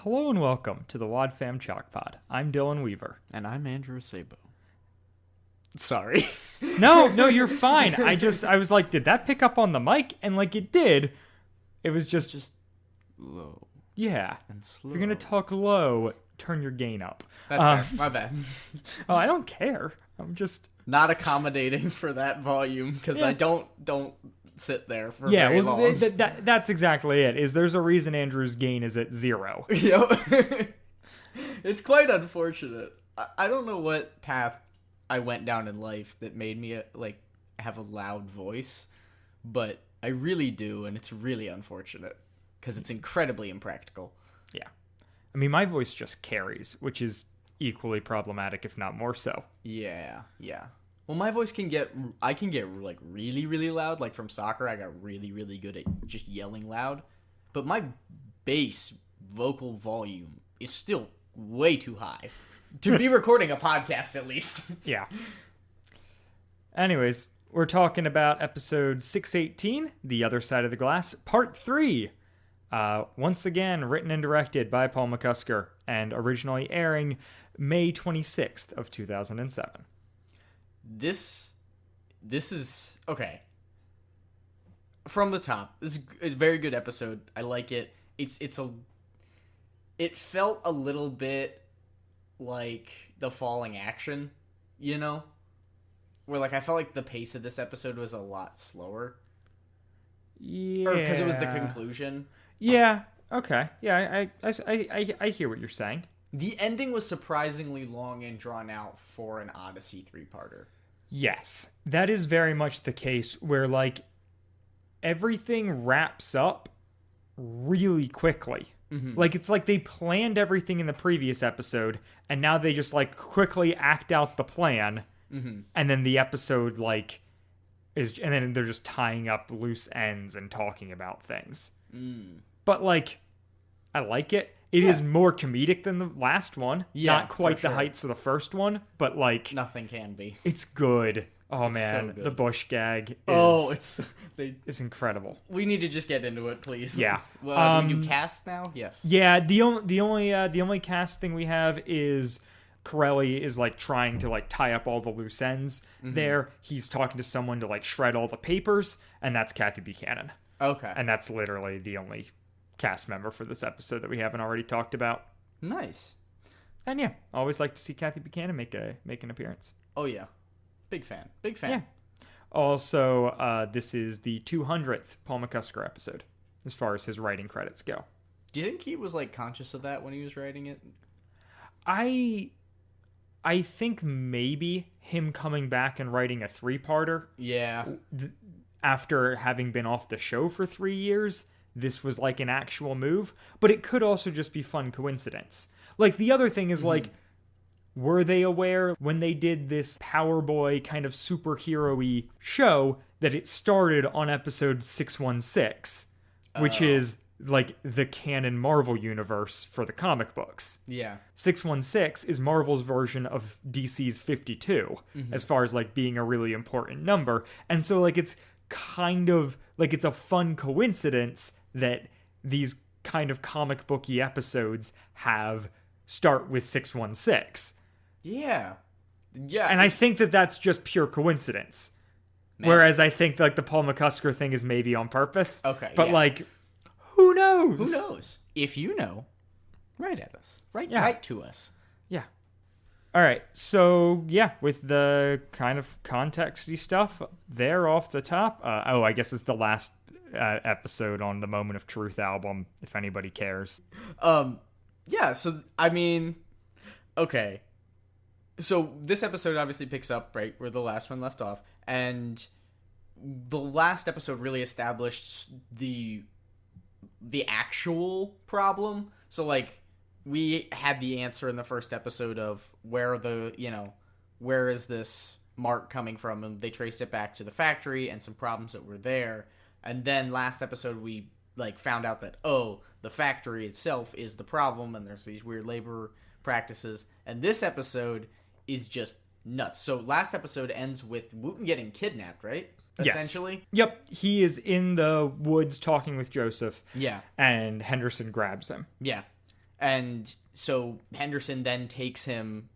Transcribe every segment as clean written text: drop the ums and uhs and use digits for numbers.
Hello and welcome to the Wad Fam Chalk Pod. I'm Dylan Weaver. And I'm Andrew Sabo. Sorry. No, you're fine. I was like, did that pick up on the mic? And like it did. It was just low. Yeah. And slow. If you're going to talk low, turn your gain up. That's fair. My bad. Oh, I don't care. I'm just not accommodating for that volume because I don't sit there for very long. That's exactly it. There's a reason Andrew's gain is at 0. Yep. It's quite unfortunate. I don't know what path I went down in life that made me have a loud voice, but I really do, and it's really unfortunate because it's incredibly impractical. Yeah. I mean, my voice just carries, which is equally problematic, if not more so. Yeah. Well, my voice can get like really, really loud. Like from soccer, I got really, really good at just yelling loud. But my bass vocal volume is still way too high to be recording a podcast, at least. Yeah. Anyways, we're talking about episode 618, The Other Side of the Glass, part 3. Once again, written and directed by Paul McCusker, and originally airing May 26th of 2007. This is okay. From the top, this is a very good episode. I like it. It felt a little bit like the Falling Action, you know? Where I felt like the pace of this episode was a lot slower. Yeah. Or because it was the conclusion. Yeah. Okay. Yeah, I hear what you're saying. The ending was surprisingly long and drawn out for an Odyssey 3-parter. Yes. That is very much the case where, everything wraps up really quickly. Mm-hmm. It's like they planned everything in the previous episode, and now they just, quickly act out the plan, mm-hmm. and then the episode, and then they're just tying up loose ends and talking about things. Mm. But, I like it. It is more comedic than the last one. Yeah, not quite the heights of the first one, but nothing can be. It's good. Oh, man, so good. The Bush gag is it's incredible. We need to just get into it, please. Yeah. Well, do we do cast now? Yes. Yeah. The only cast thing we have is Corelli is trying to tie up all the loose ends. Mm-hmm. There, he's talking to someone to shred all the papers, and that's Kathy Buchanan. Okay. And that's literally the only cast member for this episode that we haven't already talked about. Nice. And yeah, always like to see Kathy Buchanan make an appearance. Oh yeah, big fan. Yeah. Also, this is the 200th Paul McCusker episode as far as his writing credits go. Do you think he was conscious of that when he was writing it? I think maybe him coming back and writing a 3-parter. Yeah. After having been off the show for 3 years, this was an actual move, but it could also just be fun coincidence. The other thing is mm-hmm. Were they aware when they did this Power Boy kind of superhero-y show that it started on episode 616, which is the canon Marvel universe for the comic books. Yeah. 616 is Marvel's version of DC's 52 mm-hmm. as far as being a really important number. And so it's kind of it's a fun coincidence that these kind of comic booky episodes start with 616. Yeah. And I think that's just pure coincidence. Man. Whereas I think the Paul McCusker thing is maybe on purpose. Okay. But who knows? Who knows? If you know, write at us. Write to us. Yeah. All right, so yeah, with the kind of contexty stuff there off the top. I guess it's the last episode on the Moment of Truth album, if anybody cares. Yeah, so, I mean, okay. So this episode obviously picks up right where the last one left off, and the last episode really established the actual problem. So, we had the answer in the first episode of where is this mark coming from, and they traced it back to the factory and some problems that were there. And then last episode we found out that the factory itself is the problem, and there's these weird labor practices. And this episode is just nuts. So last episode ends with Wooten getting kidnapped, right? Essentially. Yes. Yep. He is in the woods talking with Joseph. Yeah. And Henderson grabs him. Yeah. And so Henderson then takes him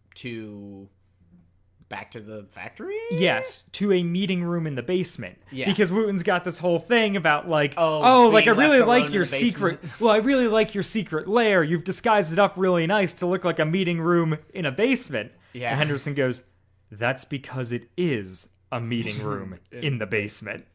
back to the factory? Yes, to a meeting room in the basement. Yeah. Because Wooten's got this whole thing about like, being I really left like alone your in the basement. secret. Well, I really like your secret lair. You've disguised it up really nice to look like a meeting room in a basement. Yeah. And Henderson goes, that's because it is a meeting room in the basement.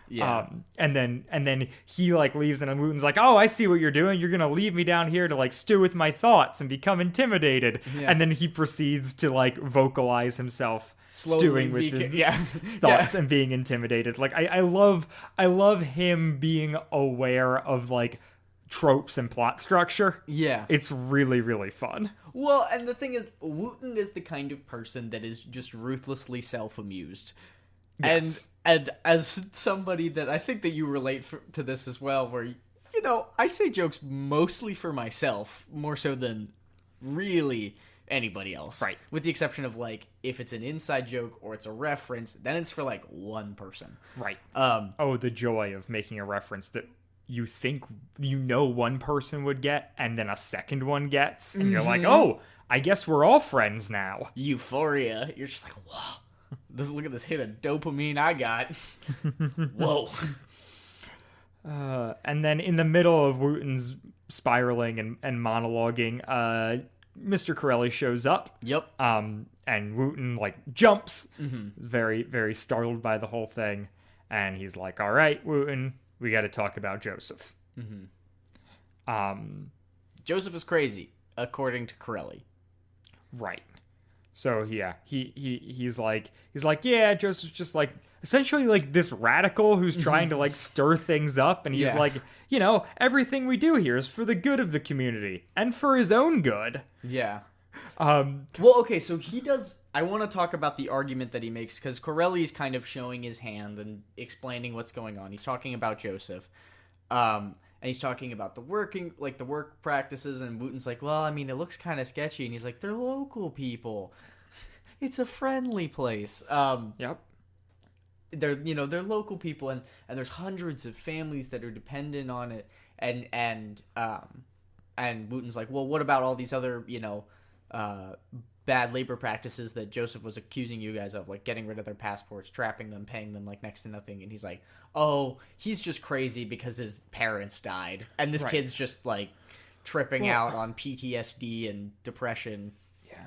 Yeah. And then he like leaves, and Wooten's like, oh, I see what you're doing. You're gonna leave me down here to like stew with my thoughts and become intimidated. Yeah. And then he proceeds to like vocalize himself Slowly stewing with his thoughts and being intimidated. Like I love him being aware of like tropes and plot structure. Yeah. It's really, really fun. Well, and the thing is, Wooten is the kind of person that is just ruthlessly self-amused. Yes. And as somebody that I think that you relate to this as well, where, you know, I say jokes mostly for myself, more so than really anybody else. Right. With the exception of, like, if it's an inside joke or it's a reference, then it's for, like, one person. Right. The joy of making a reference that you think you know one person would get, and then a second one gets, and you're like, oh, I guess we're all friends now. Euphoria. You're just like, whoa. Look at this hit of dopamine I got. Whoa. And then in the middle of Wooten's spiraling and monologuing, Mr. Corelli shows up. Yep. And Wooten, like, jumps, very, very startled by the whole thing. And he's like, all right, Wooten, we got to talk about Joseph. Joseph is crazy, according to Corelli. Right. So yeah, he's like, yeah, Joseph's just like essentially like this radical who's trying to like stir things up, and he's like, you know, everything we do here is for the good of the community and for his own good. Yeah. Well, okay, so he does. I want to talk about the argument that he makes, because Corelli's kind of showing his hand and explaining what's going on. He's talking about Joseph. And he's talking about the work practices, and Wooten's like, well, I mean, it looks kind of sketchy. And he's like, they're local people. It's a friendly place. Yep. They're local people, and there's hundreds of families that are dependent on it. And Wooten's like, well, what about all these other, bad labor practices that Joseph was accusing you guys of, like getting rid of their passports, trapping them, paying them like next to nothing. And he's like, oh, he's just crazy because his parents died, and this kid's just like tripping out on PTSD and depression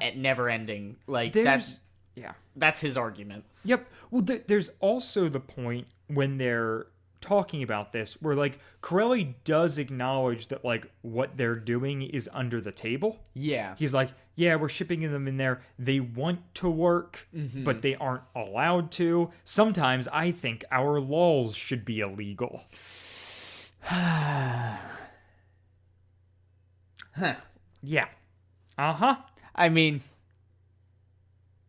at never ending. Like that's his argument. Yep. Well, there's also the point when they're talking about this where like Corelli does acknowledge that like what they're doing is under the table. Yeah. He's like, yeah, we're shipping them in there. They want to work, but they aren't allowed to. Sometimes I think our laws should be illegal. Huh. Yeah. Uh-huh. I mean,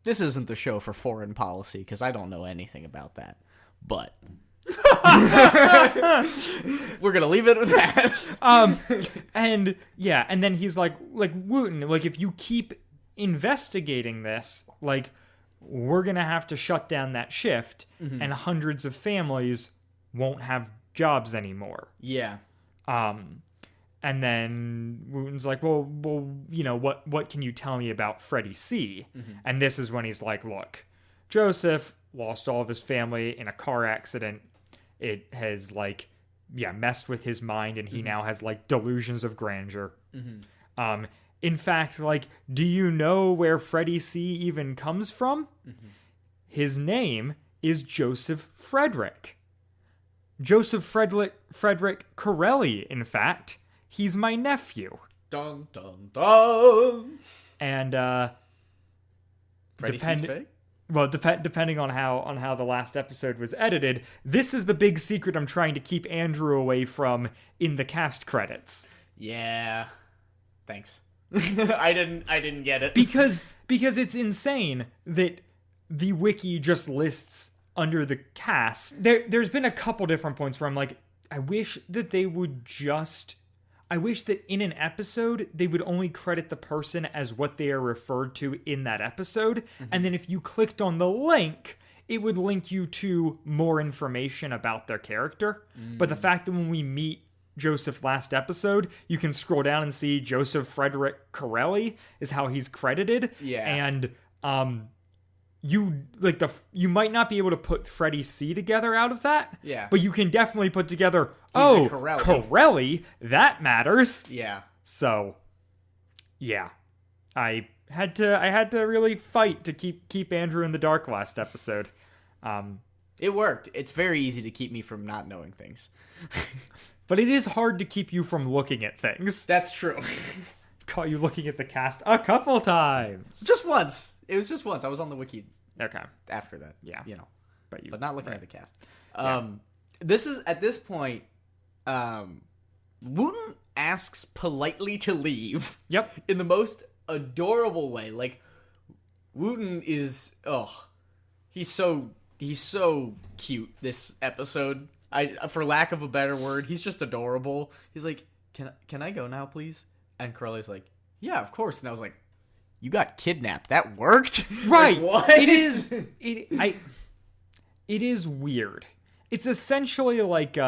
this isn't the show for foreign policy, because I don't know anything about that. But we're gonna leave it at that. And then he's like Wooten, like, if you keep investigating this, like, we're gonna have to shut down that shift, and hundreds of families won't have jobs anymore. Yeah. And then Wooten's like, well, you know, what can you tell me about Freddie C? And this is when he's like, look, Joseph lost all of his family in a car accident. It has, like, messed with his mind, and he now has, like, delusions of grandeur. In fact, like, do you know where Freddie C even comes from? His name is Joseph Frederick. Joseph Frederick Corelli, in fact. He's my nephew. Dun, dun, dun. And, Freddie C's fake? Well, depending on how the last episode was edited, this is the big secret I'm trying to keep Andrew away from in the cast credits. Yeah. Thanks. I didn't get it. Because it's insane that the wiki just lists under the cast. There's been a couple different points where I'm like, I wish that in an episode, they would only credit the person as what they are referred to in that episode. And then if you clicked on the link, it would link you to more information about their character. But the fact that when we meet Joseph last episode, you can scroll down and see Joseph Frederick Corelli is how he's credited. Yeah. And you might not be able to put Freddie C together out of that. Yeah. But you can definitely put together, Corelli. Corelli, that matters. Yeah. So, yeah. I had to really fight to keep Andrew in the dark last episode. It worked. It's very easy to keep me from not knowing things. But it is hard to keep you from looking at things. That's true. Caught you looking at the cast a couple times. Just once. It was just once. I was on the wiki. Okay. After that. Yeah. But not looking at the cast. Yeah. This is, at this point, Wooten asks politely to leave. Yep. In the most adorable way. Like, Wooten is, he's so cute this episode. For lack of a better word, he's just adorable. He's like, can I go now, please? And Corelli's like, yeah, of course. And I was like, you got kidnapped. That worked? Right. Like, what? It is weird. It's essentially like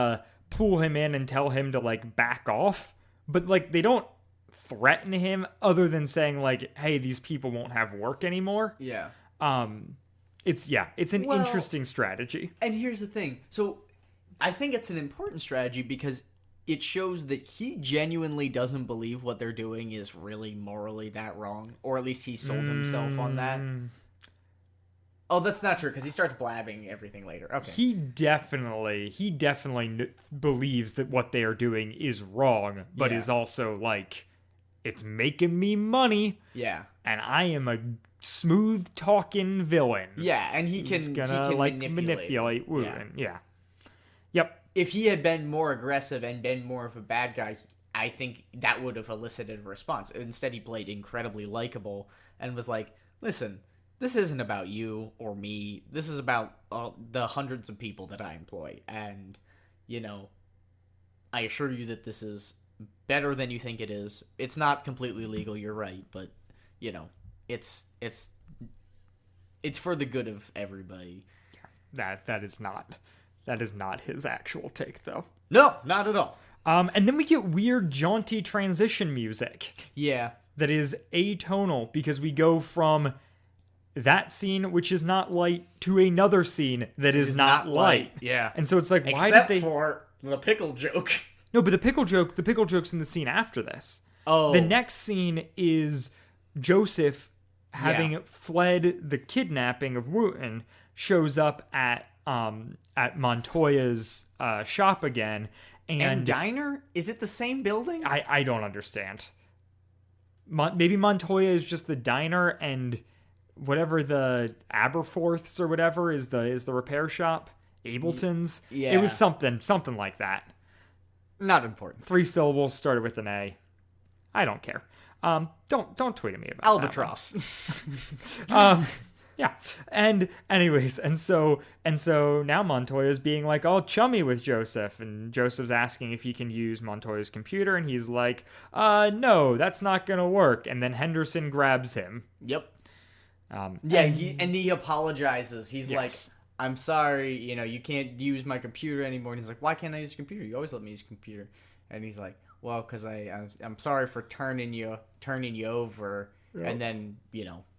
pull him in and tell him to like back off, but like they don't threaten him other than saying like, hey, these people won't have work anymore. Yeah. It's an interesting strategy. And here's the thing. So I think it's an important strategy because it shows that he genuinely doesn't believe what they're doing is really morally that wrong, or at least he sold himself on that. Oh, that's not true because he starts blabbing everything later. Okay. He definitely believes that what they are doing is wrong, but is also like, it's making me money. Yeah. And I am a smooth talking villain. Yeah, and he can manipulate Wooten. Yeah. Yep. If he had been more aggressive and been more of a bad guy, I think that would have elicited a response. Instead, he played incredibly likable and was like, listen, this isn't about you or me. This is about the hundreds of people that I employ. And, I assure you that this is better than you think it is. It's not completely legal, you're right, but, it's for the good of everybody. That is not his actual take, though. No, not at all. And then we get weird, jaunty transition music. Yeah. That is atonal, because we go from that scene, which is not light, to another scene that is not light. Yeah. And so it's like, why did they... for the pickle joke. No, but the pickle joke's in the scene after this. Oh. The next scene is Joseph, having fled the kidnapping of Wooten, shows up at Montoya's shop again. And diner? Is it the same building? I don't understand. Maybe Montoya is just the diner, and whatever the Aberforths or whatever is the repair shop. Ableton's. Yeah. It was something like that. Not important. 3 syllables, started with an A. I don't care. Don't tweet at me about Albatross. Yeah. And anyways, and so now Montoya's being like all chummy with Joseph, and Joseph's asking if he can use Montoya's computer, and he's like, no, that's not gonna work. And then Henderson grabs him. Yep. He apologizes. He's like, I'm sorry, you can't use my computer anymore. And he's like, why can't I use your computer? You always let me use your computer. And he's like, well, because I'm sorry for turning you over. Yep. And then,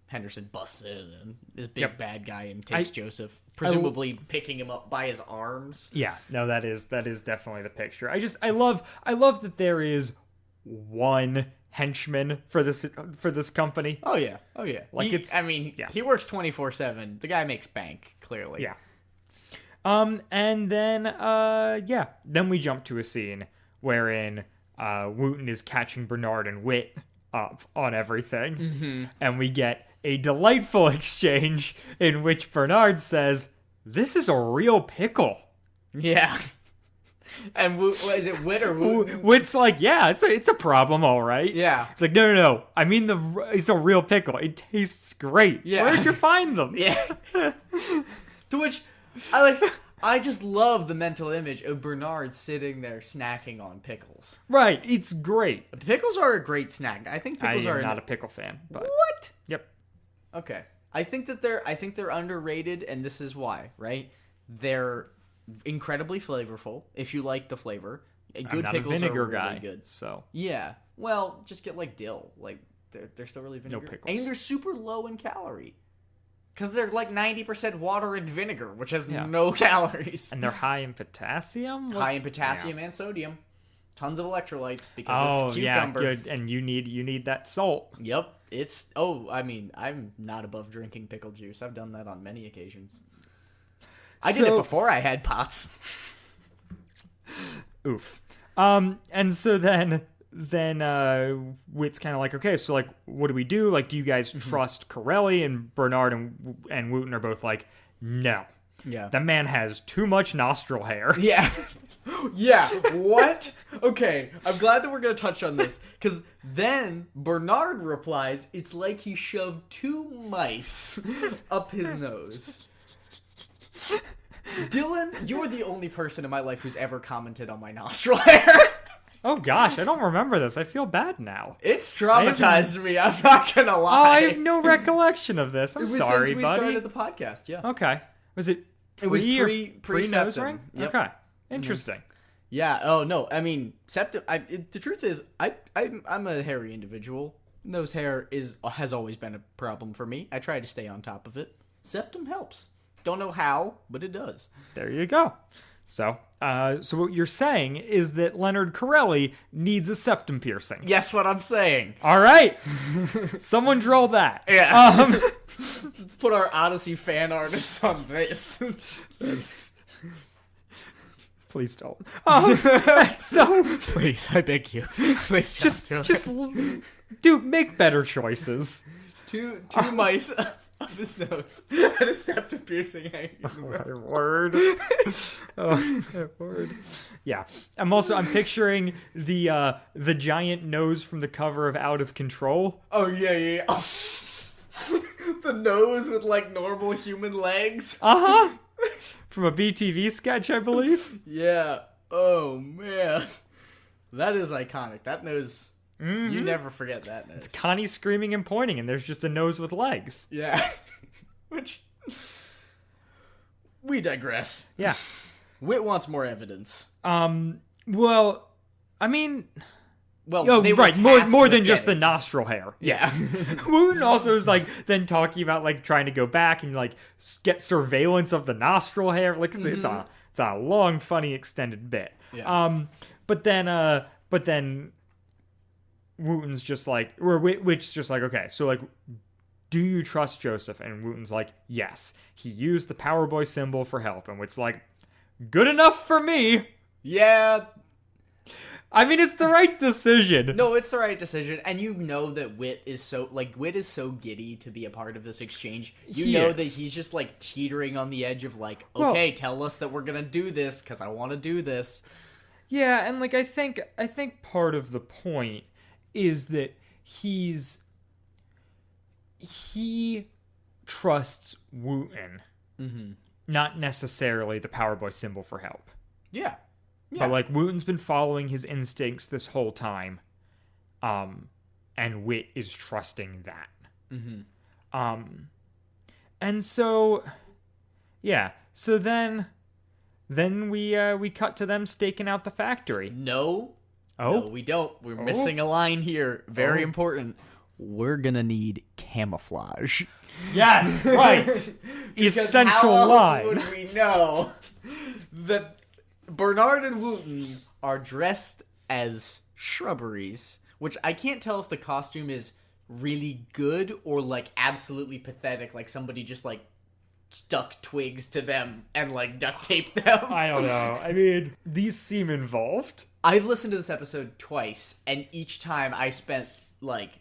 Henderson busts in and is big bad guy and takes Joseph, presumably picking him up by his arms. Yeah, no, that is definitely the picture. I love that there is one henchman for this company. Oh yeah. Like he works 24/7. The guy makes bank, clearly. Yeah. And then then we jump to a scene wherein Wooten is catching Bernard and Whit up on everything, and we get a delightful exchange in which Bernard says, "This is a real pickle." Yeah. And is it Whit or Wooten? Whit's like, yeah, it's a problem, all right. Yeah. It's like, no. I mean, it's a real pickle. It tastes great. Yeah. Where did you find them? Yeah. To which I just love the mental image of Bernard sitting there snacking on pickles. Right. It's great. Pickles are a great snack. I think pickles are not a pickle fan. But... What? Yep. Okay. I think they're underrated, and this is why, right? They're incredibly flavorful if you like the flavor. Good not pickles a vinegar are really guy, good. so Yeah. Well, just get like dill. Like they're still really vinegar. No pickles. And they're super low in calorie. Because they're like 90% water and vinegar, which has no calories. And they're high in potassium? High in potassium and sodium. Tons of electrolytes because it's cucumber. Yeah, good. And you need that salt. Yep. I'm not above drinking pickle juice. I've done that on many occasions. I did it before I had POTS. Oof. And so then Whit's kind of like, okay, so like, what do we do? Like, do you guys trust Corelli? And Bernard and Wooten are both like, no. Yeah. That man has too much nostril hair. Yeah. Yeah. What? Okay. I'm glad that we're going to touch on this. Because then Bernard replies, it's like he shoved 2 mice up his nose. Dylan, you are the only person in my life who's ever commented on my nostril hair. Oh gosh, I don't remember this. I feel bad now. It's traumatized me. I'm not gonna lie. Oh, I have no recollection of this. I'm sorry, since we buddy. started the podcast. Yeah. Okay. Was it? It was pre nose septum. ring. Yep. Okay. Interesting. Yeah. Oh no. I mean, septum. The truth is, I'm a hairy individual. Nose hair has always been a problem for me. I try to stay on top of it. Septum helps. Don't know how, but it does. There you go. So what you're saying is that Leonard Corelli needs a septum piercing. Yes, what I'm saying. All right. Someone draw that. Yeah. Let's put our Odyssey fan artists on this. Please don't. So please, I beg you. Please just dude, make better choices. Two mice up his nose and a septum piercing hanging. Oh my word. Oh my word. Yeah. I'm picturing the giant nose from the cover of Out of Control. Oh yeah. Oh. The nose with like normal human legs. Uh-huh. From a BTV sketch, I believe. Yeah. Oh man. That is iconic. That nose. Mm-hmm. You never forget that nose. It's Connie screaming and pointing, and there's just a nose with legs. Yeah. Which... We digress. Yeah. Whit wants more evidence. Well, I mean... Well, they were right, more than just the nostril hair. Yeah. Wooten also is like then talking about like trying to go back and like get surveillance of the nostril hair. Like it's a long, funny, extended bit. Yeah. But then Wooten's just like, or Witch's just like, okay, so like, do you trust Joseph? And Wooten's like, yes. He used the Power Boy symbol for help. And Wit's like, good enough for me. Yeah. I mean, it's the right decision. No, it's the right decision. And you know that Wit is so giddy to be a part of this exchange. You know that he's just like teetering on the edge of like, okay, tell us that we're going to do this because I want to do this. Yeah, and like I think part of the point is that he trusts Wooten, not necessarily the Power Boy symbol for help. Yeah. But like Wooten's been following his instincts this whole time, and Wit is trusting that. And so, yeah. So then we cut to them staking out the factory. No, we don't. We're missing a line here. Very important. We're gonna need camouflage. Yes, right. Essential how else line. would we know that Bernard and Wooten are dressed as shrubberies, which I can't tell if the costume is really good or like absolutely pathetic, like somebody just like stuck twigs to them and like duct taped them. I don't know. I mean, these seem involved. I've listened to this episode twice, and each time I spent like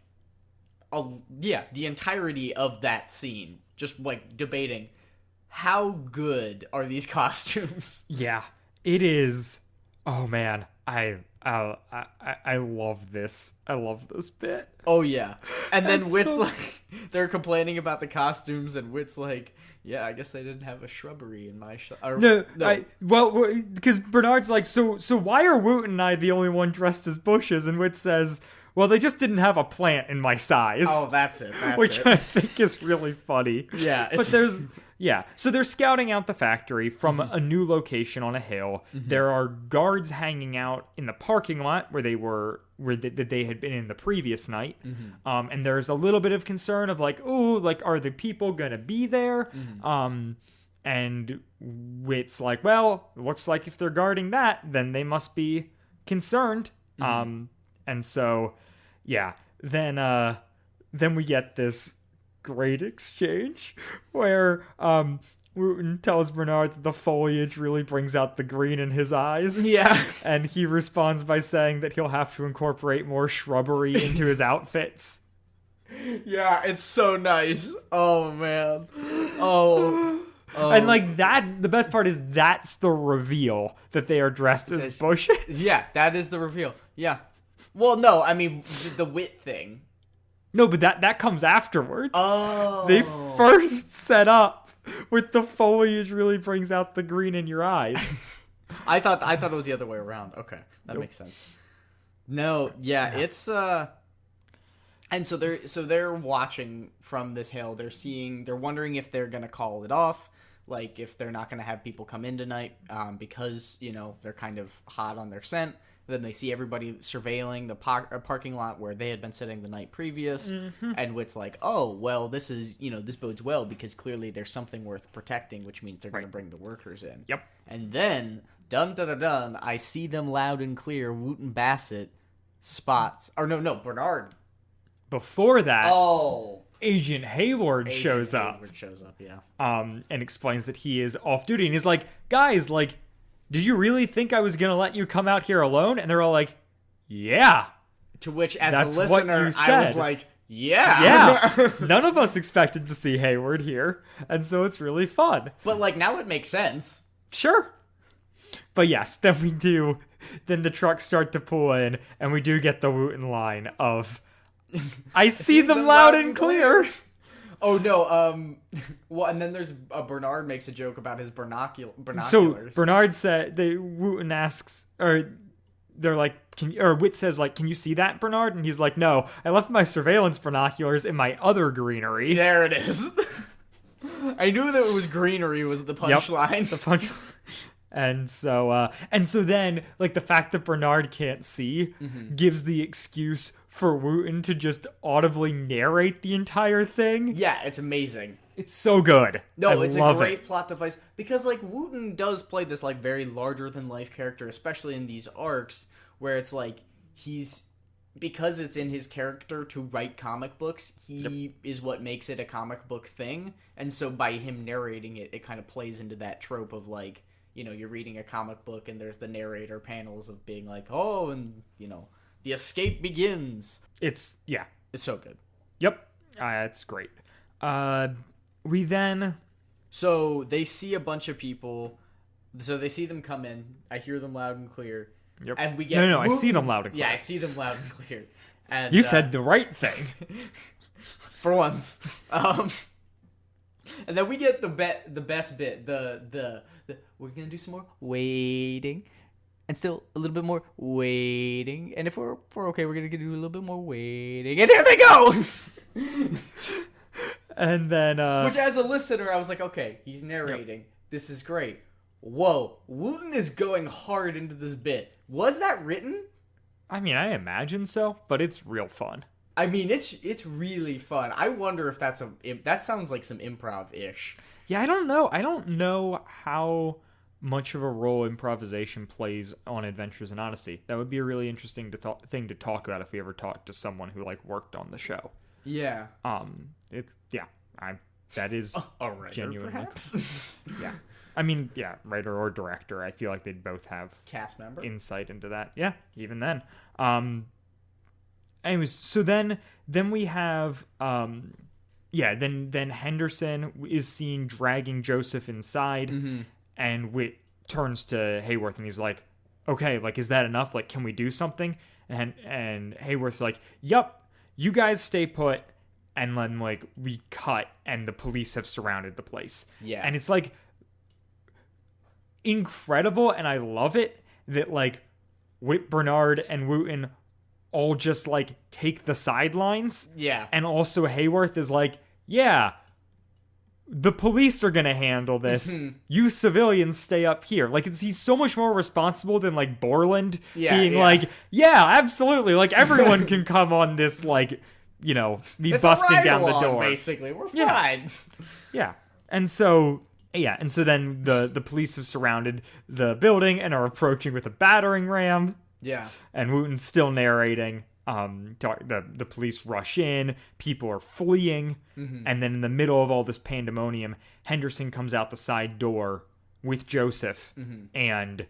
the entirety of that scene just like debating how good are these costumes. Yeah. It is. Oh man, I love this. I love this bit. Oh yeah, and then That's Wit's so... like, they're complaining about the costumes, and Wit's like, yeah, I guess they didn't have a shrubbery in my No. Well, because Bernard's like, so why are Wooten and I the only one dressed as bushes? And Wit says, well, they just didn't have a plant in my size. Oh, that's it. Which I think is really funny. Yeah, but there's. Yeah, so they're scouting out the factory from a new location on a hill. There are guards hanging out in the parking lot where they had been in the previous night. And there's a little bit of concern of like, ooh, like, are the people gonna be there? And Wit's like, well, looks like if they're guarding that, then they must be concerned. And so, yeah, then we get this great exchange where Wooten tells Bernard that the foliage really brings out the green in his eyes. Yeah. And he responds by saying that he'll have to incorporate more shrubbery into his outfits. Yeah, it's so nice. Oh, man. Oh. And like that, the best part is that's the reveal that they are dressed as bushes. Yeah, that is the reveal. Yeah. Well, no, I mean, the Wit thing. No, but that comes afterwards. Oh. They first set up with the foliage really brings out the green in your eyes. I thought it was the other way around. Okay, that makes sense. No, yeah, it's and so they're watching from this hill. They're wondering if they're gonna call it off, like if they're not gonna have people come in tonight, because they're kind of hot on their scent. Then they see everybody surveilling the parking lot where they had been sitting the night previous. And Wit's like, oh, well, this is, this bodes well because clearly there's something worth protecting, which means they're going to bring the workers in. Yep. And then, dun, I see them loud and clear. Wooten Bassett spots. Or no, Bernard. Before that, Agent Hayward shows up. Yeah. And explains that he is off duty. And he's like, guys, like, did you really think I was going to let you come out here alone? And they're all like, yeah. To which, as That's a listener, I was like, yeah. Yeah. None of us expected to see Hayward here. And so it's really fun. But, like, now it makes sense. Sure. But yes, then the trucks start to pull in, and we do get the Wooten line of, I see them loud and clear. Oh, no, well, and then there's Bernard makes a joke about his binoculars. So Bernard said, Wooten asks, or they're like, Wit says, like, can you see that, Bernard? And he's like, no, I left my surveillance binoculars in my other greenery. There it is. I knew that it was greenery was the punchline. Yep, the punchline. And so then, like, the fact that Bernard can't see gives the excuse for Wooten to just audibly narrate the entire thing. Yeah, it's amazing. It's so good. No, it's a great plot device. Because, like, Wooten does play this, like, very larger-than-life character, especially in these arcs, where it's, like, because it's in his character to write comic books, he is what makes it a comic book thing. And so by him narrating it, it kind of plays into that trope of, like, you're reading a comic book and there's the narrator panels of being like, oh, and, the escape begins. It's so good. Yep. It's great. We then... So they see a bunch of people. So they see them come in. I hear them loud and clear. Yep. And we get... No, I see them loud and clear. Yeah, I see them loud and clear. And, you said the right thing. For once. And then we get the best bit. The we're going to do some more waiting. And still a little bit more waiting. And if we're okay, we're going to do a little bit more waiting. And here they go! And then... Which, as a listener, I was like, okay, he's narrating. Yep. This is great. Whoa, Wooten is going hard into this bit. Was that written? I mean, I imagine so, but it's real fun. I mean, it's really fun. I wonder if that sounds like some improv-ish. Yeah, I don't know. I don't know how much of a role improvisation plays on Adventures in Odyssey. That would be a really interesting thing to talk about if we ever talked to someone who like worked on the show. Yeah. That is a writer, genuinely perhaps. Yeah. I mean, yeah, writer or director. I feel like they'd both have cast member insight into that. Yeah, even then. Anyways, so then we have then Henderson is seen dragging Joseph inside. And Wit turns to Hayworth and he's like, okay, like, is that enough? Like, can we do something? And Hayworth's like, yep, you guys stay put. And then, like, we cut and the police have surrounded the place. Yeah. And it's, like, incredible. And I love it that, like, Wit, Bernard, and Wooten all just, like, take the sidelines. Yeah. And also Hayworth is like, yeah, the police are gonna handle this. You civilians stay up here. Like, he's so much more responsible than, like, Borland being like, yeah, absolutely. Like, everyone can come on this, like, you know, me it's busting down the door. Basically, we're fine. Yeah. And so then the police have surrounded the building and are approaching with a battering ram. Yeah. And Wooten's still narrating. The police rush in, people are fleeing, and then in the middle of all this pandemonium, Henderson comes out the side door with Joseph, and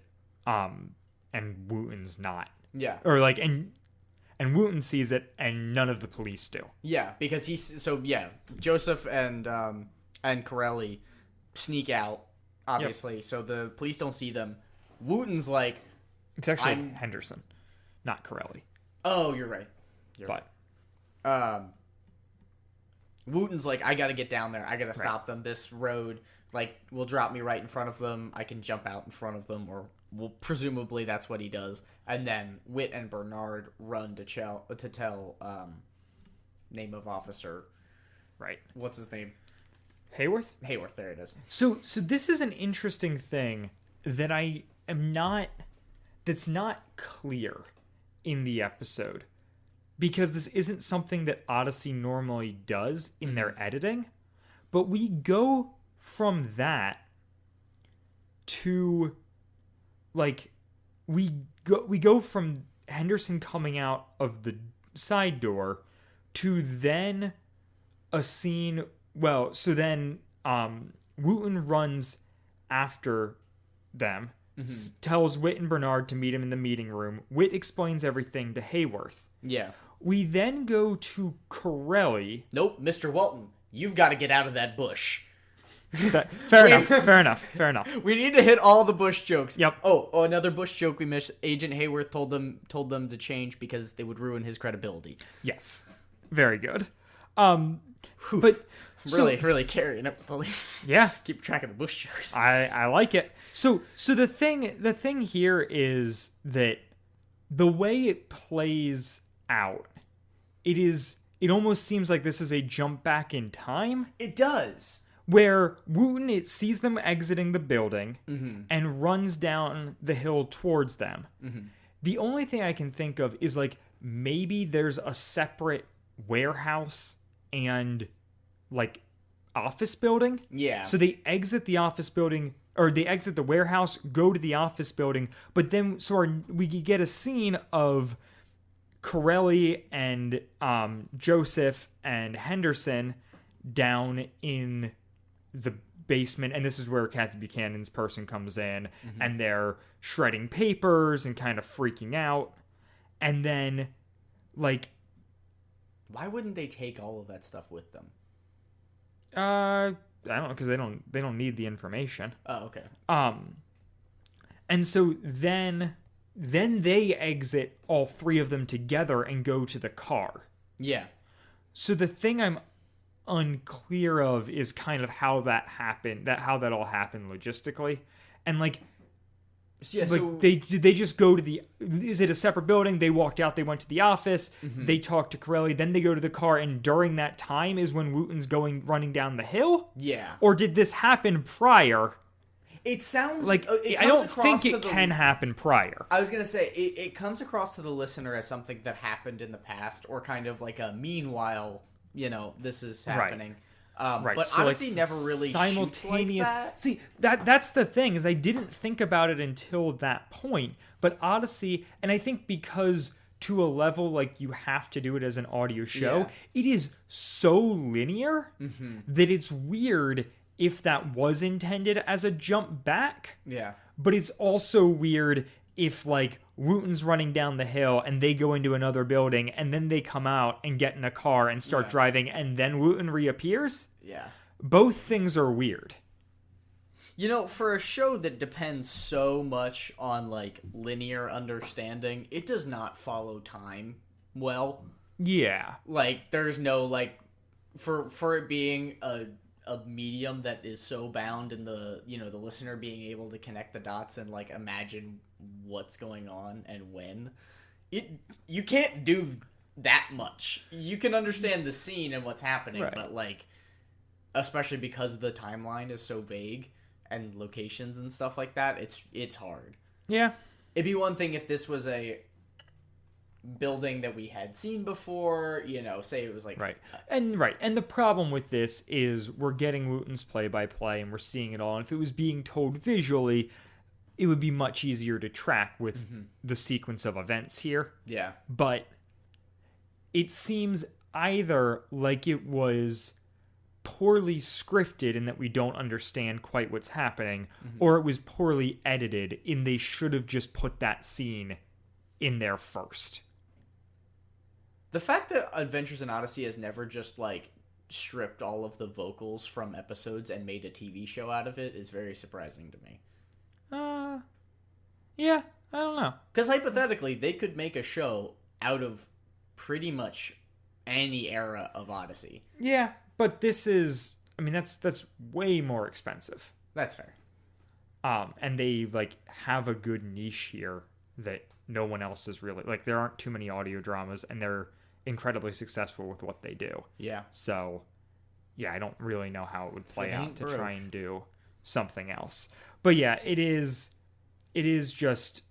Wooten's not. Yeah. Or like, and Wooten sees it, and none of the police do. Yeah, because Joseph and Corelli sneak out, obviously, so the police don't see them. Wooten's like, it's actually Henderson, not Corelli. Oh, you're right. Wooten's like, I gotta get down there. I gotta stop them. This road, like, will drop me right in front of them. I can jump out in front of them, or presumably that's what he does. And then Whit and Bernard run to tell name of officer. Right. What's his name? Hayworth? Hayworth, there it is. So this is an interesting thing that that's not clear in the episode, because this isn't something that Odyssey normally does in their editing, but we go from that to, like, we go from Henderson coming out of the side door to then a scene. Well, so then Wooten runs after them, tells Whit and Bernard to meet him in the meeting room. Whit explains everything to Hayworth. Yeah. We then go to Corelli. Nope, Mr. Walton, you've got to get out of that bush. Fair enough. We need to hit all the Bush jokes. Yep. Oh, another Bush joke we missed. Agent Hayworth told them to change because they would ruin his credibility. Yes. Very good. But really carrying up with all these. Yeah. Keep track of the Bush jokes. I like it. So the thing here is that the way it plays out, it almost seems like this is a jump back in time. It does. Where Wooten sees them exiting the building and runs down the hill towards them. The only thing I can think of is, like, maybe there's a separate warehouse and, like, office building. Yeah. So they exit the office building, or they exit the warehouse, go to the office building, but then we get a scene of Corelli and Joseph and Henderson down in the basement, and this is where Kathy Buchanan's person comes in, and they're shredding papers and kind of freaking out. And then, like, why wouldn't they take all of that stuff with them? I don't know, because they don't need the information. Oh, okay. And so then they exit, all three of them together, and go to the car. Yeah. So the thing I'm unclear of is kind of how that happened, how that all happened logistically, and like, yeah, like, so they just go to is it a separate building? They walked out, they went to the office, they talked to Corelli, then they go to the car, and during that time is when Wooten's running down the hill? Yeah. Or did this happen prior? It sounds like, I don't think it can happen prior. I was going to say, it comes across to the listener as something that happened in the past, or kind of like a meanwhile, this is happening. Right. But so, Odyssey, like, never really simultaneous. Like that. See, that's the thing, is I didn't think about it until that point. But Odyssey, and I think because to a level, like, you have to do it as an audio show, it is so linear that it's weird if that was intended as a jump back. Yeah. But it's also weird if, like, Wooten's running down the hill and they go into another building and then they come out and get in a car and start driving and then Wooten reappears. Yeah. Both things are weird. For a show that depends so much on, like, linear understanding, it does not follow time well. Yeah. Like, there's no, like, for it being a medium that is so bound in the, the listener being able to connect the dots and, like, imagine what's going on and when, you can't do that much. You can understand the scene and what's happening, but, like, especially because the timeline is so vague and locations and stuff like that, it's hard. Yeah. It'd be one thing if this was a building that we had seen before, say it was like... Right. And the problem with this is we're getting Wooten's play-by-play and we're seeing it all. And if it was being told visually, it would be much easier to track with the sequence of events here. Yeah. But it seems either like it was poorly scripted in that we don't understand quite what's happening, or it was poorly edited in they should have just put that scene in there first. The fact that Adventures in Odyssey has never just, like, stripped all of the vocals from episodes and made a TV show out of it is very surprising to me. Yeah, I don't know. Because hypothetically, they could make a show out of pretty much any era of Odyssey. Yeah, but this is... I mean, that's way more expensive. That's fair. And they, like, have a good niche here that no one else is really... Like, there aren't too many audio dramas, and they're incredibly successful with what they do. Yeah. So, yeah, I don't really know how it would play out to try and do something else. But yeah, it is just...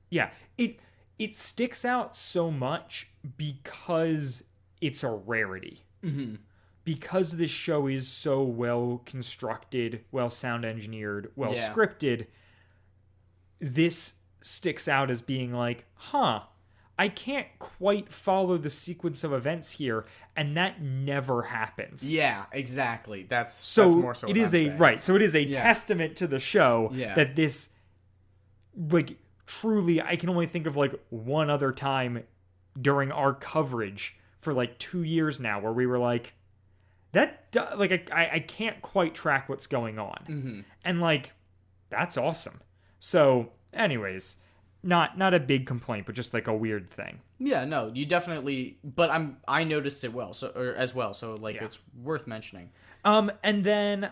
Yeah, it sticks out so much because it's a rarity. Mm-hmm. Because this show is so well constructed, well sound engineered, well scripted, this sticks out as being like, I can't quite follow the sequence of events here, and that never happens. Yeah, exactly. That's more so it is saying. Right. So it is a testament to the show that this, like, truly, I can only think of like one other time during our coverage for like 2 years now where we were like, I can't quite track what's going on, and like, that's awesome. So, anyways. Not a big complaint, but just like a weird thing. Yeah, no, you definitely. But I noticed it as well. So like, it's worth mentioning. And then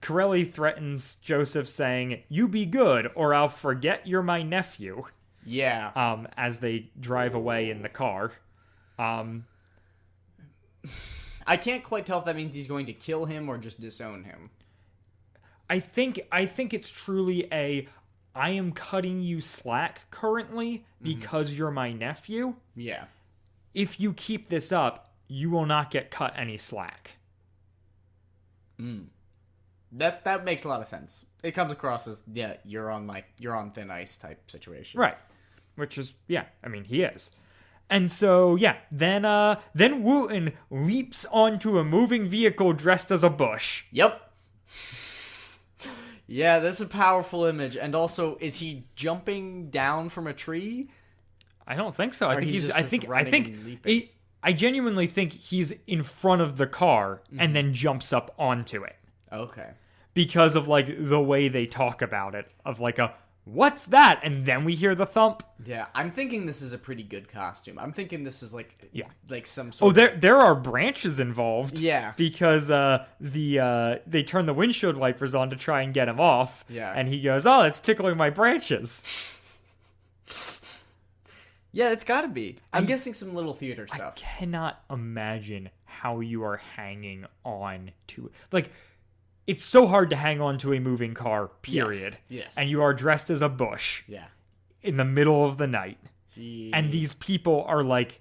Corelli threatens Joseph, saying, "You be good, or I'll forget you're my nephew." Yeah. As they drive away in the car. I can't quite tell if that means he's going to kill him or just disown him. I think it's truly I am cutting you slack currently because you're my nephew. Yeah. If you keep this up, you will not get cut any slack. That makes a lot of sense. It comes across as you're on thin ice type situation. Right. Which is I mean, he is. And so then Wooten leaps onto a moving vehicle dressed as a bush. Yep. Yeah, that's a powerful image. And also, is he jumping down from a tree? I don't think so. I genuinely think he's in front of the car and then jumps up onto it. Okay. Because of like the way they talk about it, of like what's that? And then we hear the thump. Yeah, I'm thinking this is a pretty good costume. I'm thinking this is like some Oh, sort there are branches involved. Yeah. Because they turn the windshield wipers on to try and get him off. Yeah. And he goes, "Oh, it's tickling my branches." Yeah, it's got to be. I'm guessing some little theater stuff. I cannot imagine how you are hanging on to like. It's so hard to hang on to a moving car, period. Yes. And you are dressed as a bush. Yeah. In the middle of the night. Jeez. And these people are, like,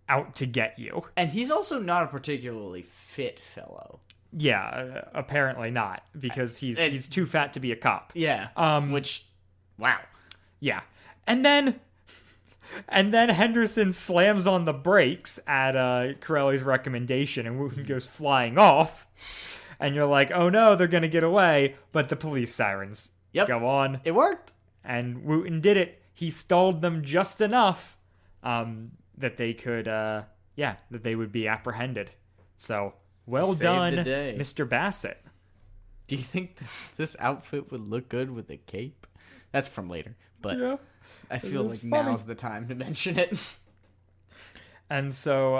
out to get you. And he's also not a particularly fit fellow. Yeah, apparently not. Because he's too fat to be a cop. Yeah. Wow. Yeah. And then Henderson slams on the brakes at Corelli's recommendation, and Wooten goes flying off. And you're like, oh no, they're going to get away. But the police sirens go on. It worked. And Wooten did it. He stalled them just enough that they could, that they would be apprehended. So, well done, Mr. Bassett. Do you think this outfit would look good with a cape? That's from later. But I feel like now's the time to mention it. And so,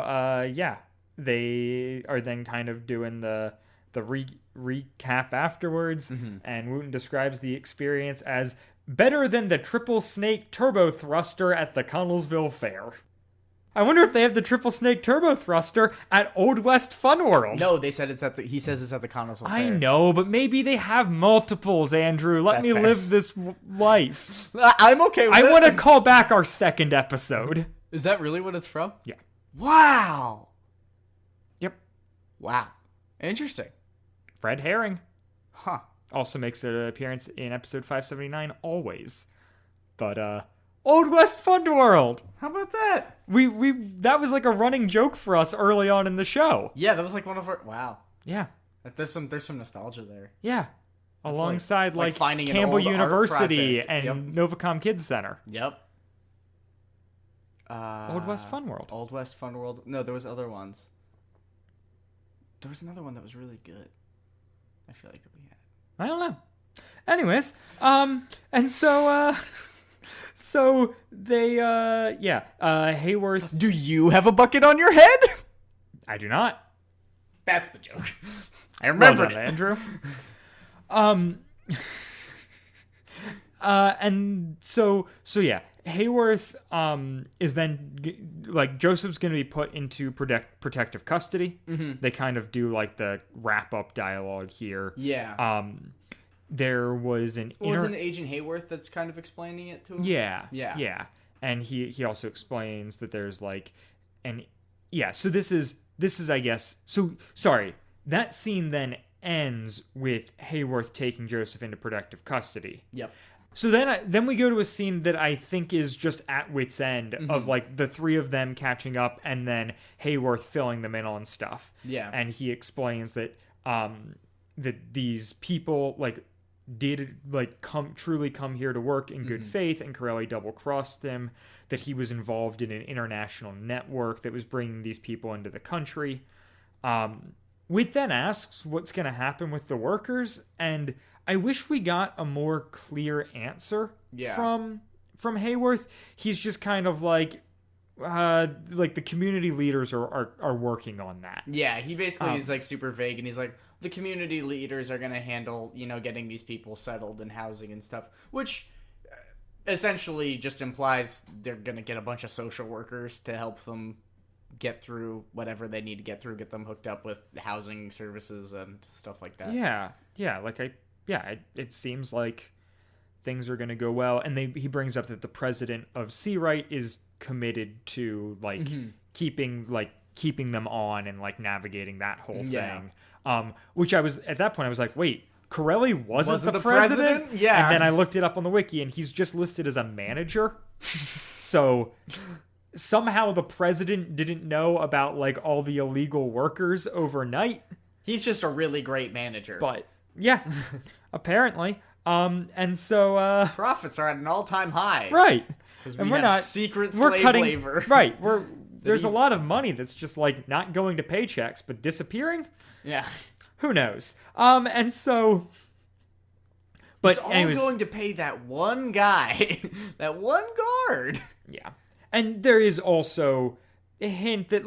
they are then kind of doing the recap afterwards, and Wooten describes the experience as better than the triple snake turbo thruster at the Connellsville Fair. I wonder if they have the Triple Snake Turbo Thruster at Old West Fun World. No, they said he says it's at the Carnival Fair. I know, but maybe they have multiples, Andrew. Let me fair. live this life. I'm okay with it. I want to call back our second episode. Is that really what it's from? Yeah. Wow. Yep. Wow. Interesting. Red herring. Huh. Also makes an appearance in episode 579 always. But, Old West Fun World. How about that? We that was like a running joke for us early on in the show. Yeah, that was like one of our... Wow. Yeah. There's some nostalgia there. Yeah. Alongside like finding an Campbell old art University project. and Novacom Kids Center. Yep. Old West Fun World. Old West Fun World. No, there was other ones. There was another one that was really good. I feel like that we had. I don't know. Anyways, and so, so they, Hayworth. Do you have a bucket on your head? I do not. That's the joke. I remembered Well done, it. Andrew. And so yeah, Hayworth, is then, Joseph's going to be put into protective custody. Mm-hmm. They kind of do, the wrap-up dialogue here. Yeah. There was an... Wasn't Agent Hayworth that's kind of explaining it to him? Yeah. Yeah. Yeah. And he also explains that there's, so this is, I guess... So, sorry. That scene then ends with Hayworth taking Joseph into protective custody. Yep. So then we go to a scene that I think is just at wit's end of the three of them catching up and then Hayworth filling them in on stuff. Yeah. And he explains that that these people did truly come here to work in good faith, and Corelli double-crossed him, that he was involved in an international network that was bringing these people into the country. Wit then asks what's going to happen with the workers, and I wish we got a more clear answer from Hayworth. He's just kind of the community leaders are working on that. Yeah, he basically is super vague, and he's like, the community leaders are going to handle, getting these people settled in housing and stuff, which essentially just implies they're going to get a bunch of social workers to help them get through whatever they need to get through, get them hooked up with housing services and stuff like that. Yeah. It seems like things are going to go well. And he brings up that the president of Seawright is committed to keeping them on and navigating that whole thing. Which at that point I was like, wait, Corelli wasn't the president? Yeah. And then I looked it up on the wiki and he's just listed as a manager. So somehow the president didn't know about all the illegal workers overnight. He's just a really great manager. But yeah, apparently. And so profits are at an all-time high. Right. Because we're not secret slave labor. Right. There's a lot of money that's just not going to paychecks but disappearing. Yeah. Who knows? And so but it's all going to pay that one guy, that one guard. Yeah. And there is also a hint that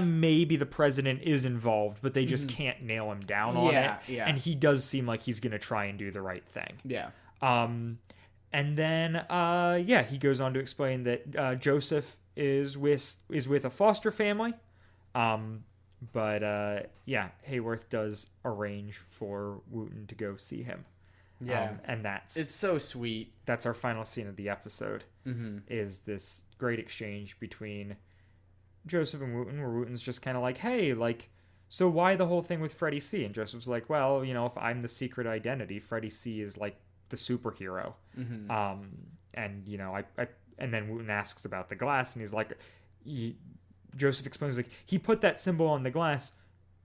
maybe the president is involved, but they just can't nail him down on it. Yeah. And he does seem like he's going to try and do the right thing. Yeah. And then he goes on to explain that Joseph is with a foster family. But Hayworth does arrange for Wooten to go see him. Yeah. And it's so sweet. That's our final scene of the episode. Is this great exchange between Joseph and Wooten, where Wooten's just kind of hey, so why the whole thing with Freddie C? And Joseph's like, well, if I'm the secret identity, Freddie C is the superhero. And and then Wooten asks about the glass, and he's like, Joseph explains he put that symbol on the glass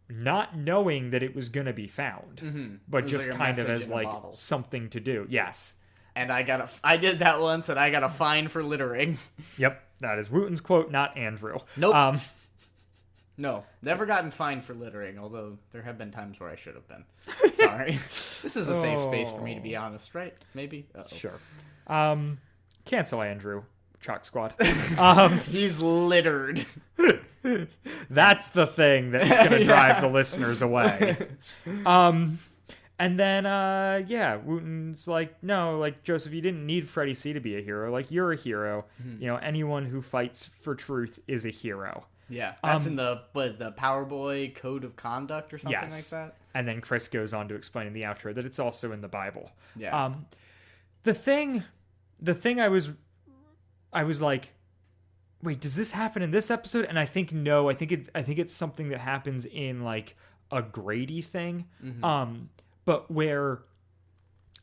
not knowing that it was going to be found, but just kind of as something to do. Yes. And I did that once, and I got a fine for littering. Yep, that is Wooten's quote, not Andrew. Nope. No, never gotten fined for littering, although there have been times where I should have been. Sorry. This is a safe space for me to be honest, right? Maybe? Uh-oh. Sure. Cancel Andrew, Chalk Squad. He's littered. That's the thing that's going to drive the listeners away. And then, Wooten's like, no, like, Joseph, you didn't need Freddie C to be a hero. Like, you're a hero. You know, anyone who fights for truth is a hero. Yeah, that's in the Power Boy Code of Conduct or something like that. And then Chris goes on to explain in the outro that it's also in the Bible. Yeah. The thing I was like, wait, does this happen in this episode? And I think no. I think it's something that happens in like a Grady thing. But where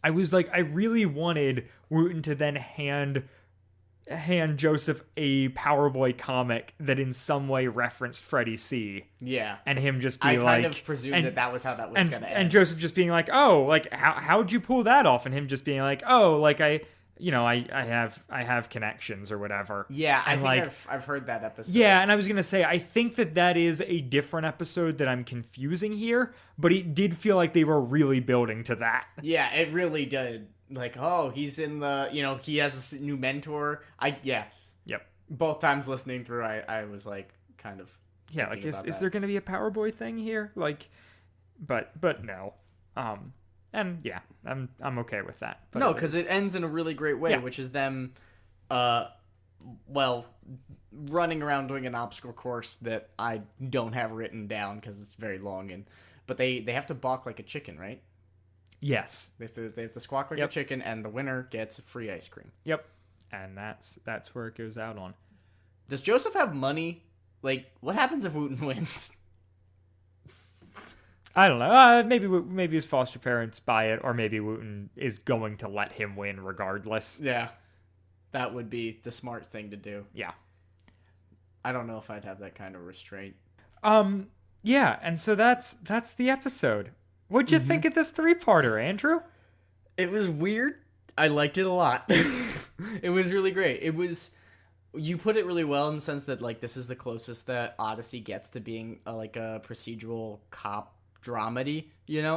I was like, I really wanted Wooten to then hand Joseph a Power Boy comic that in some way referenced Freddie C. Yeah. And him just be I like... I kind of presumed that was how that was going to end. And Joseph just being like, oh, like, how'd you pull that off? And him just being like, oh, like, I have connections or whatever. Yeah, I think I've heard that episode. Yeah, and I was going to say, I think that is a different episode that I'm confusing here, but it did feel like they were really building to that. Yeah, it really did. Like, oh, he's in the, he has a new mentor. Yep. Both times listening through, I was like, kind of. Yeah, like, is there going to be a Power Boy thing here? Like, but no. And yeah, I'm okay with that. But no, because it ends in a really great way, which is them, running around doing an obstacle course that I don't have written down because it's very long, but they have to balk like a chicken, right? Yes. They have to squawk like a chicken, and the winner gets free ice cream. Yep. And that's where it goes out on. Does Joseph have money? Like, what happens if Wooten wins? I don't know. Maybe his foster parents buy it, or maybe Wooten is going to let him win regardless. Yeah, that would be the smart thing to do. Yeah, I don't know if I'd have that kind of restraint. Yeah, and so that's the episode. What'd you think of this 3-parter, Andrew? It was weird. I liked it a lot. It was really great. You put it really well in the sense that like this is the closest that Odyssey gets to being a procedural cop dramedy, Yep.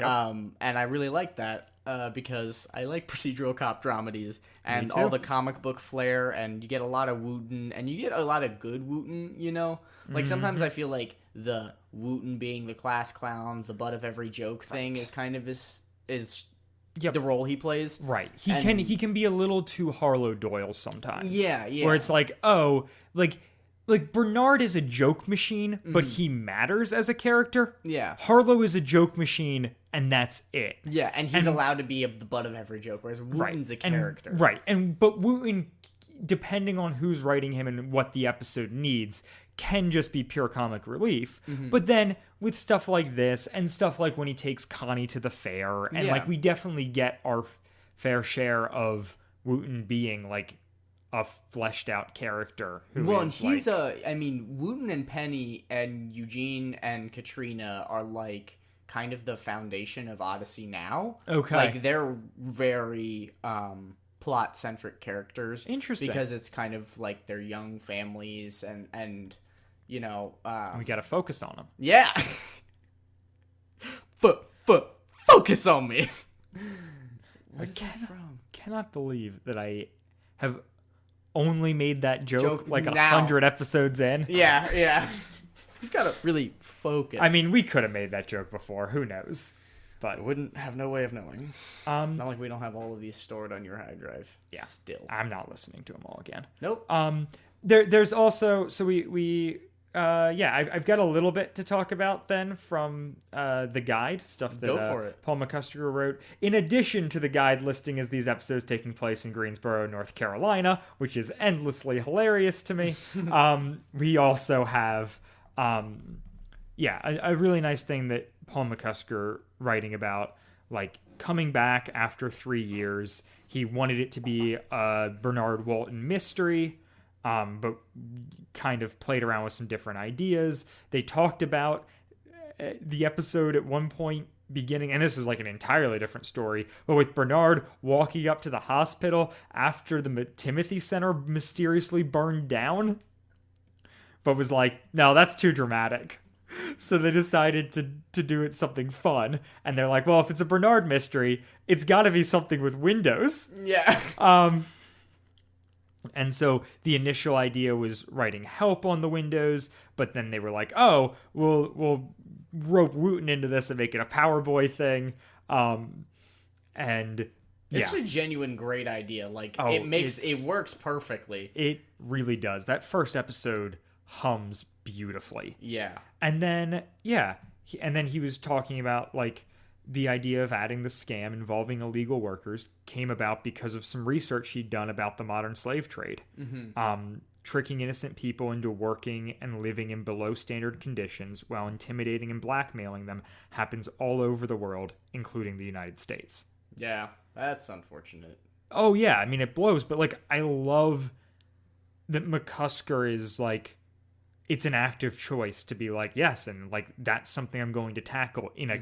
And I really like that because I like procedural cop dramedies and all the comic book flair, and you get a lot of Wooten, and you get a lot of good Wooten, Like sometimes I feel like the Wooten being the class clown, the butt of every joke thing is kind of is the role he plays. Right. He can be a little too Harlow Doyle sometimes. Yeah. Where it's like, oh, like Bernard is a joke machine, but he matters as a character. Yeah. Harlow is a joke machine, and that's it. Yeah, and he's allowed to be the butt of every joke, whereas Wooten's a character. But Wooten, depending on who's writing him and what the episode needs, can just be pure comic relief. But then with stuff like this and stuff like when he takes Connie to the fair, and like we definitely get our fair share of Wooten being like a fleshed out character. He's Wooten and Penny and Eugene and Katrina are like kind of the foundation of Odyssey now. Okay. Like they're very plot centric characters. Interesting. Because it's kind of like their young families and we got to focus on them. Yeah. Focus on me. I cannot believe that I have only made that joke like 100 episodes in. Yeah. You've got to really focus. I mean, we could have made that joke before. Who knows? But we wouldn't have no way of knowing. Not like we don't have all of these stored on your hard drive. Yeah. Still. I'm not listening to them all again. Nope. There's also, so I've got a little bit to talk about then from the guide, stuff that Paul McCusker wrote. In addition to the guide listing as these episodes taking place in Greensboro, North Carolina, which is endlessly hilarious to me, we also have a really nice thing that Paul McCusker writing about, like coming back after 3 years. He wanted it to be a Bernard Walton mystery, but kind of played around with some different ideas. They talked about the episode at one point beginning, and this is like an entirely different story, but with Bernard walking up to the hospital after the Timothy Center mysteriously burned down, but was like, no, that's too dramatic. So they decided to do it something fun, and they're like, well, if it's a Bernard mystery, it's got to be something with windows. Yeah. And so the initial idea was writing help on the windows, but then they were like, oh, we'll rope Wooten into this and make it a Power Boy thing. And it's a genuine great idea. Like, it works perfectly. It really does. That first episode hums beautifully. Yeah. And then, he was talking about, like, the idea of adding the scam involving illegal workers came about because of some research he'd done about the modern slave trade. Tricking innocent people into working and living in below standard conditions while intimidating and blackmailing them happens all over the world, including the United States. Yeah, that's unfortunate. Oh, yeah. I mean, it blows, but, like, I love that McCusker is, like, it's an active choice to be like, yes, and, like, that's something I'm going to tackle in a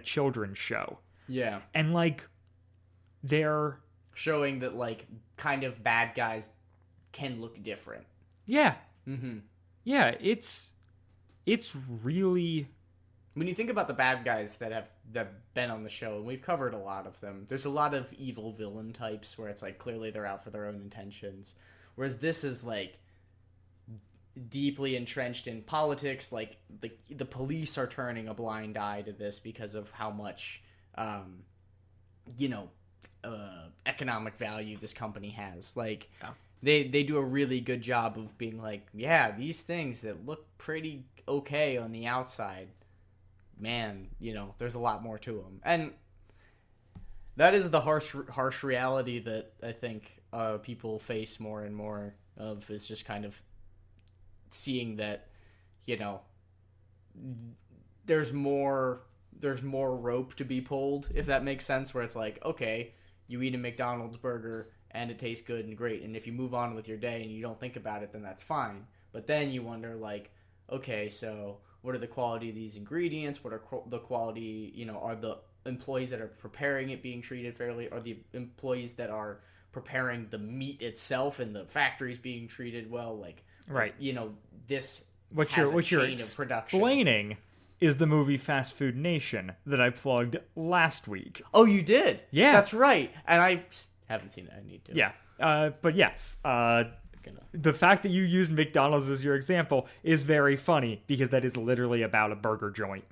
children's show. Yeah. And, like, they're showing that, like, kind of bad guys can look different. Yeah. Yeah, it's really... When you think about the bad guys that have been on the show, and we've covered a lot of them, there's a lot of evil villain types where it's like clearly they're out for their own intentions. Whereas this is like deeply entrenched in politics. Like the police are turning a blind eye to this because of how much, economic value this company has. Like, they do a really good job of being like, yeah, these things that look pretty okay on the outside, man, there's a lot more to them. And that is the harsh reality that I think people face more and more of, is just kind of seeing that, there's more rope to be pulled, if that makes sense, where it's like, okay, you eat a McDonald's burger and it tastes good and great, and if you move on with your day and you don't think about it, then that's fine. But then you wonder, like, okay, so what are the quality of these ingredients? What are the quality, are the employees that are preparing it being treated fairly? Are the employees that are preparing the meat itself and the factories being treated well? Like, right. This what has you're a chain of production. Explaining is the movie Fast Food Nation that I plugged last week. Oh, you did? Yeah. That's right. And I haven't seen it. I need to. Yeah. But yes, the fact that you used McDonald's as your example is very funny, because that is literally about a burger joint,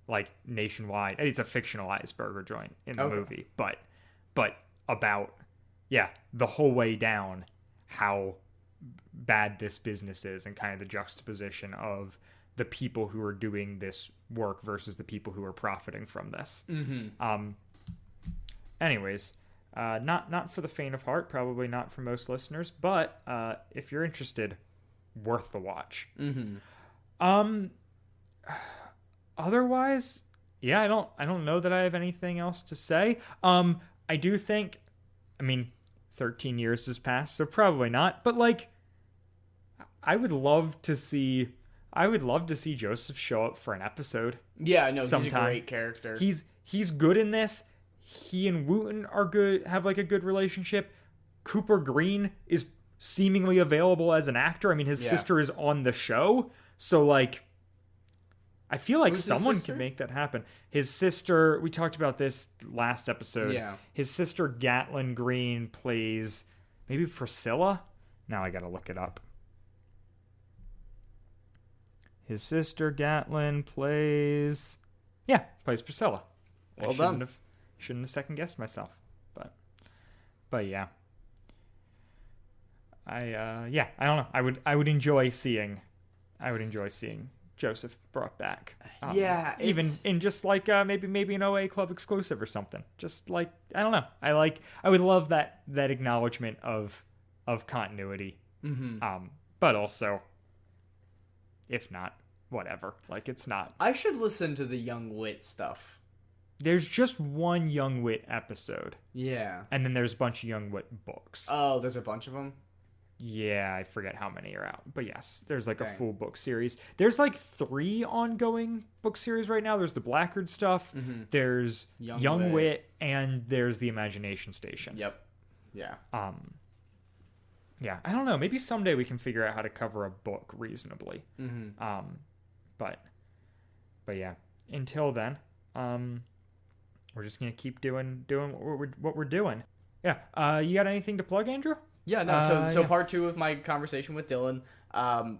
like, nationwide. It's a fictionalized burger joint in the movie, but about, the whole way down how bad this business is, and kind of the juxtaposition of the people who are doing this work versus the people who are profiting from this. Anyways, not for the faint of heart, probably not for most listeners, but if you're interested, worth the watch. Otherwise, I don't know that I have anything else to say. I do think, 13 years has passed, so probably not, but, like, I would love to see Joseph show up for an episode. Yeah, no, sometime. He's a great character. He's good in this. He and Wooten are good, have, like, a good relationship. Cooper Green is seemingly available as an actor. His sister is on the show, so, like, I feel like someone can make that happen. His sister, we talked about this last episode. Yeah. His sister Gatlin Green plays maybe Priscilla? Now I gotta look it up. His sister Gatlin plays Priscilla. Well done. Shouldn't have second guessed myself, but yeah. I don't know. I would enjoy seeing Joseph brought back. Even in just like maybe an OA Club exclusive or something. Just like, I don't know. I would love that acknowledgement of continuity. But also, if not, whatever. Like, it's not. I should listen to the Young Wit stuff. There's just one Young Wit episode. Yeah. And then there's a bunch of Young Wit books. Oh, there's a bunch of them? Yeah, I forget how many are out. But yes, there's like a full book series. There's like 3 ongoing book series right now. There's the Blackguard stuff. There's Young Wit, and there's the Imagination Station. Yep. Yeah. Yeah, I don't know. Maybe someday we can figure out how to cover a book reasonably. But yeah. Until then, we're just gonna keep doing what we're doing. Yeah. You got anything to plug, Andrew? Yeah. No. So part 2 of my conversation with Dylan.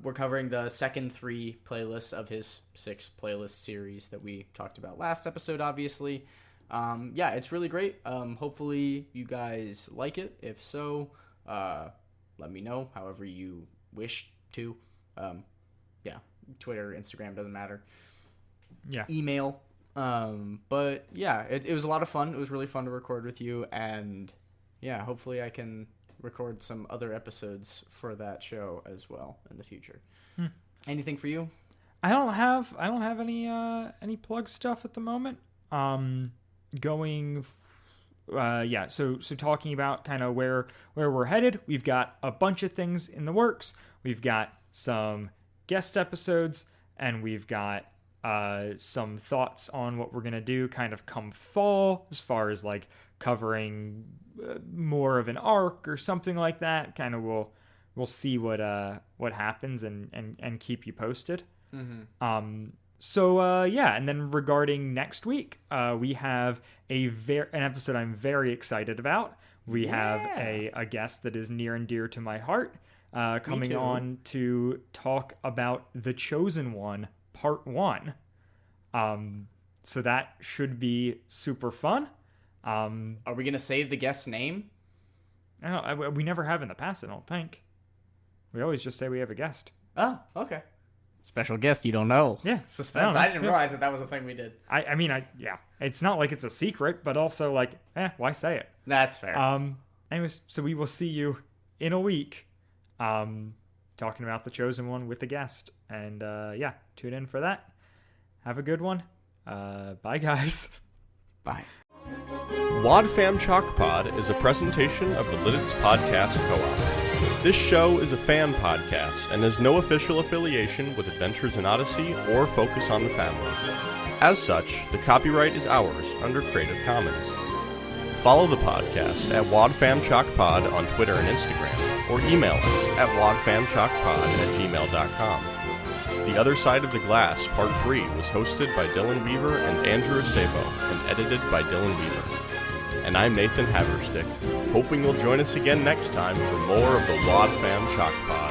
We're covering the second 3 playlists of his 6 playlist series that we talked about last episode. Obviously, Yeah, it's really great. Hopefully you guys like it. If so, let me know however you wish to. Yeah, Twitter, Instagram, doesn't matter. Yeah. Email. But yeah, it was a lot of fun. It was really fun to record with you, and yeah, hopefully I can record some other episodes for that show as well in the future. Anything for you? I don't have any plug stuff at the moment. So talking about kind of where we're headed, we've got a bunch of things in the works. We've got some guest episodes, and we've got some thoughts on what we're gonna do kind of come fall, as far as like covering more of an arc or something like that. Kind of we'll see what happens and keep you posted. And then regarding next week, we have an episode I'm very excited about. We have a guest that is near and dear to my heart, coming on to talk about The Chosen One, Part 1. So that should be super fun. Are we going to say the guest's name? We never have in the past, I don't think. We always just say we have a guest. Oh, okay. Special guest you don't know. Yeah. Suspense. I didn't realize that was a thing we did. I mean, it's not like it's a secret, but also like, why say it? That's fair. Anyways, so we will see you in a week, talking about The Chosen One with a guest. And tune in for that. Have a good one. Bye, guys. Bye. WadFam Chalk Pod is a presentation of the Lidditz Podcast Co-op. This show is a fan podcast and has no official affiliation with Adventures in Odyssey or Focus on the Family. As such, the copyright is ours under Creative Commons. Follow the podcast at WadFamChalkPod on Twitter and Instagram, or email us at wadfamchalkpod@gmail.com. The Other Side of the Glass, Part 3, was hosted by Dylan Weaver and Andrew Sabo, and edited by Dylan Weaver. And I'm Nathan Haverstick, hoping you'll join us again next time for more of the Wad Fam Chalk Pod.